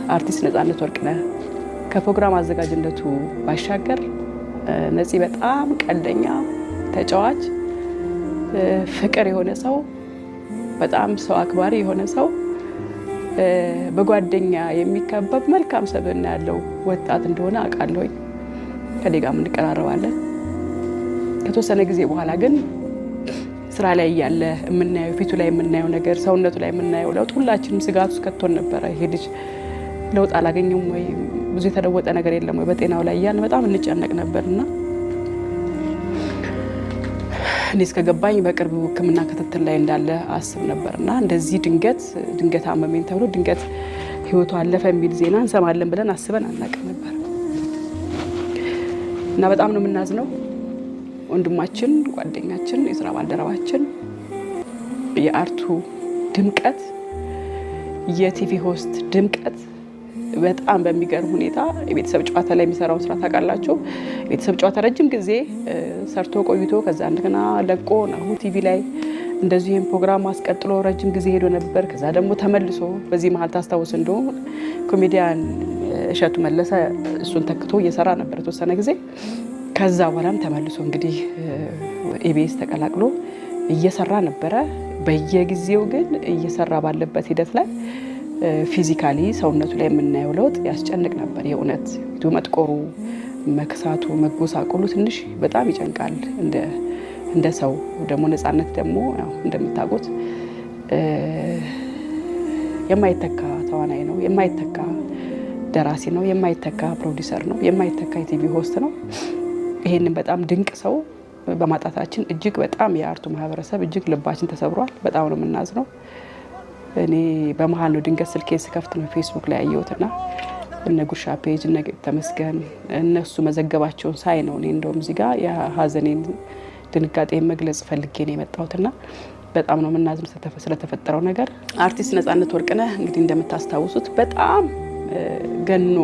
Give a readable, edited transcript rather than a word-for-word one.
አርቲስት ነጻነት ወርቅነህ ከፕሮግራም አዘጋጅነቱ ባሻገር ነፂ በጣም ቀልደኛ ተጫዋች ፍቅር የሆነ ሰው በጣም ሰው አክባሪ የሆነ ሰው በጓደኛ የሚከበብ መልካም ሰብዕና ያለው ወጣት እንደሆነ አውቃለሁ። ከኔ ጋር እንቀራረባለን። ከተወሰነ ጊዜ በኋላ ግን ስራ ላይ ያለ የምናየው ፊቱ ላይ የምናየው ነገር ሰውነቱ ላይ የምናየው ለውጥ ሁላችንም ስጋት ውስጥ ከቶን ነበር። ይሄ ልጅ ለውጥ አላገኘም ወይ ብዙ የተለወጠ ነገር የለም ወይ በጤናው ላይ ያን በጣም እንጨነቅ ነበርና እኔ እስከገባኝ በቅርብ ሕክምና ክትትል ላይ እንዳለ አስብ ነበርና እንደዚህ ድንገት አመመኝ ተብሎ ድንገት ህይወቱ አለፈ የሚል ዜና እንሰማለን ብለን አስበን አናውቅም ነበር እና በጣም ነው የምናዝነው። ወንድማችን፣ ጓደኛችን፣ የስራ ባልደረባችን የአርቱ ድምቀት የቲቪ ሆስት ድምቀት በጣም በሚገርም ሁኔታ የቤተሰብ ጨዋታ ላይ የሚሰራው ስራ ታውቃላችሁ። የቤተሰብ ጨዋታ ረጅም ጊዜ ሰርቶ ቆይቶ ከዛ እንደገና ለቆ ናሁ ቲቪ ላይ እንደዚህም ፕሮግራም አስቀጥሎ ረጅም ጊዜ ሄዶ ነበር። ከዛ ደግሞ ተመልሶ በዚህ መሀል ታስታውስ እንደው ኮሜዲያን እሸቱ መለሰ እሱን ተክቶ እየሰራ ነበር ተወሰነ ጊዜ። ከዛ በኋላም ተመልሶ እንግዲህ ኢቢኤስ ተቀላቅሎ እየሰራ ነበረ። በየጊዜው ግን እየሰራ ባለበት ሂደት ላይ ፊዚካሊ ሰውነቱ ላይ የምናየው ለውጥ ያስጨንቅ ነበር። የእውነት ፊቱ መጥቆሩ፣ መክሳቱ፣ መጎሳቆሉ ትንሽ በጣም ይጨንቃል። እንደ ሰው ደግሞ ነጻነት ደግሞ ያው እንደምታውቁት የማይተካ ተዋናይ ነው፣ የማይተካ ደራሲ ነው፣ የማይተካ ፕሮዲሰር ነው፣ የማይተካ የቲቪ ሆስት ነው። ይሄንን በጣም ድንቅ ሰው በማጣታችን እጅግ በጣም የአርቱ ማህበረሰብ እጅግ ልባችን ተሰብሯል። በጣም ነው የምናዝነው። እኔ በመሃል ነው ድንገት ስልኬ ስከፍት ነው ፌስቡክ ላይ ያየሁትና እነ ጉርሻ ፔጅ እነ ተመስገን እነሱ መዘገባቸውን ሳይ ነው እኔ እንደውም እዚህ ጋር የሀዘኔን ድንጋጤን መግለጽ ፈልጌ ነው የመጣሁትና በጣም ነው የምናዝነው ስለተፈጠረው ነገር። አርቲስት ነጻነት ወርቅነህ እንግዲህ እንደምታስታውሱት በጣም ገኖ